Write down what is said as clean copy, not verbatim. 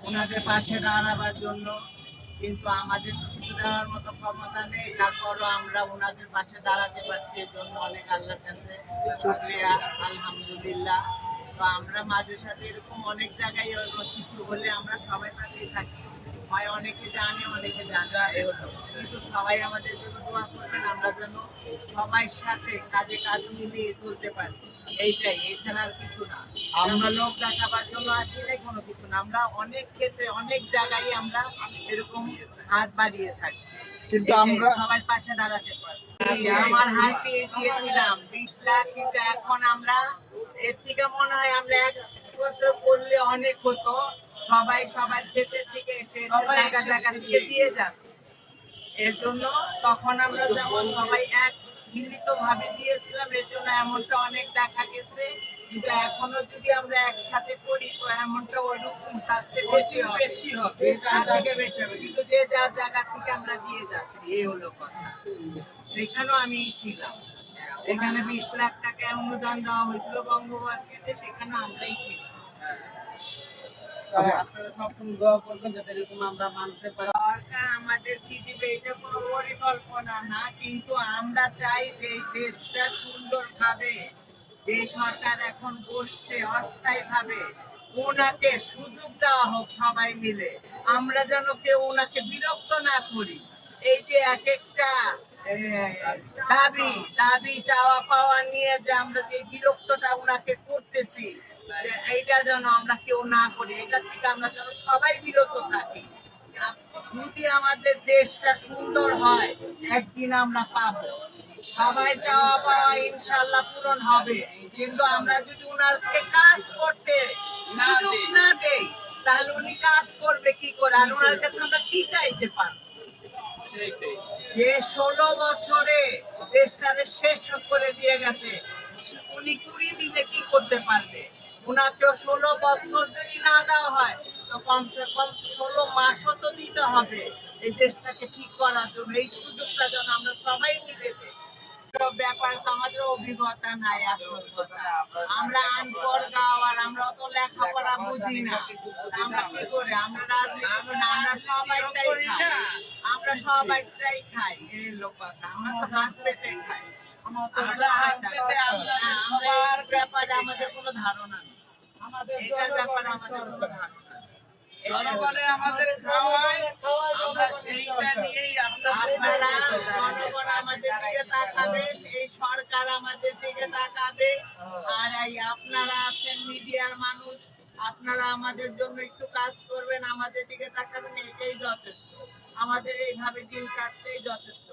ওনাদের পাশে দাঁড়াবার জন্য, কিন্তু আমাদের তো কিছু দেওয়ার মতো ক্ষমতা নেই। তারপরও আমরা ওনাদের পাশে দাঁড়াতে পারছি, এর জন্য অনেক আল্লাহর কাছে শুকরিয়া, আলহামদুলিল্লাহ। তো আমরা মাঝে সাথে এরকম অনেক জায়গায় কিছু হলে আমরা সবাই পাশেই থাকি, হয় অনেকে জানে অনেকে জানে হলো, কিন্তু সবাই আমাদের জন্য দোয়া করবেন, আমরা যেন সবাই সাথে কাজে কাজ মিলিয়ে চলতে পারি। এইটাই, এছাড়া আর কিছু না। আমরা লোক দেখাবার জন্য আসি নাই, কোনো কিছু না। আমরা অনেক ক্ষেত্রে অনেক জায়গায় আমরা এরকম হাত বাড়িয়ে থাকি, কিন্তু আমরা সবার পাশে দাঁড়াতে পারি। আমার হাত দিয়ে দিয়েছিলাম 20 লাখ, কিন্তু এখন আমরা এর থেকে মনে হয় আমরা একত্র করলে অনেক হতো। সবাই সবার ক্ষেত্রে থেকে এসে জায়গা জায়গা থেকে দিয়ে যাচ্ছে। এর জন্য তখন আমরা যেমন সবাই এক মিলিত ভাবে দিয়েছিলাম, এর জন্য এমনটা অনেক দেখা গেছে। কিন্তু এখনো যদি আমরা একসাথে করি তো এমনটা ওইরকম তার চেয়ে বেশি হবে, তার থেকে বেশি হবে। কিন্তু যে যার জায়গা থেকে আমরা দিয়ে যাচ্ছি, এই হলো কথা। সেখানেও আমি ছিলাম, এখানে 20 লাখ টাকা অনুদান দেওয়া হয়েছিল বঙ্গবন্ধুকে, সেখানে আমরাই ছিলাম। আপনারা সবসময় দোয়া করবেন যাতে এরকম আমরা মানুষের সরকার আমাদের কি দিবে এটা কোনো পরিকল্পনা না, কিন্তু আমরা চাই যে দেশটা সুন্দরভাবে, যে সরকার এখন বসছে অস্থায়ী ভাবে, ওনাকে সুযোগ দেওয়া হোক সবাই মিলে। আমরা যেন কেউ ওনাকে বিরক্ত না করি। এই যে এক একটা দাবি দাবি চাওয়া পাওয়া নিয়ে যে আমরা যে বিরক্তটা ওনাকে করতেছি, এইটা যেন আমরা কেউ না করি, এটা থেকে আমরা যেন সবাই বিরত থাকি। যদি আমাদের দেশটা সুন্দর হয়, একদিন আমরা পাবো, সবাই চাওয়া পাওয়া ইনশাল্লাহ পূরণ হবে। কিন্তু আমরা যদি উনাকে কাজ করতে সুযোগ না দেই, তাহলে উনি কাজ করবে কি করে, আর ওনার কাছে আমরা কি চাইতে পারবো? যে 16 বছরে দেশটারে শেষ করে দিয়ে গেছে, উনি 20 দিনে কি করতে পারবে? উনাকেও 16 বছর যদি না দেওয়া হয়, তো কমসে কম 16 মাসও তো দিতে হবে এই দেশটাকে ঠিক করার জন্য। এই সুযোগটা যেন আমরা সবাই মিলে দিই। ব্যাপারে তো আমাদের অভিজ্ঞতা নাই, আসল কথা। আমরা আনপড় গাঁও, আর আমরা অত লেখাপড়া বুঝি না। আমরা কি করে, আমরা রাজনীতি না, আমরা সবাইটাই খাই, আমরা সবাইটাই খাই, এই লোক কথা। আমরা তো হাত পেতে খাই, আমরা হাত পেতে, সবার ব্যাপারে আমাদের কোনো ধারণা নেই, এটার ব্যাপারে আমাদের কোনো ধারণা নেই। জনগণে আমাদের খাওয়ায়, আমরা সেইটা নিয়েই আপনারা জনগণ আমাদের দিকে তাকাবে, সেই সরকার আমাদের দিকে তাকাবে। আর এই আপনারা আছেন মিডিয়ার মানুষ, আপনারা আমাদের জন্য একটু কাজ করবেন, আমাদের দিকে তাকাবেন, এটাই যথেষ্ট। আমাদের এইভাবে দিন কাটতেই যথেষ্ট।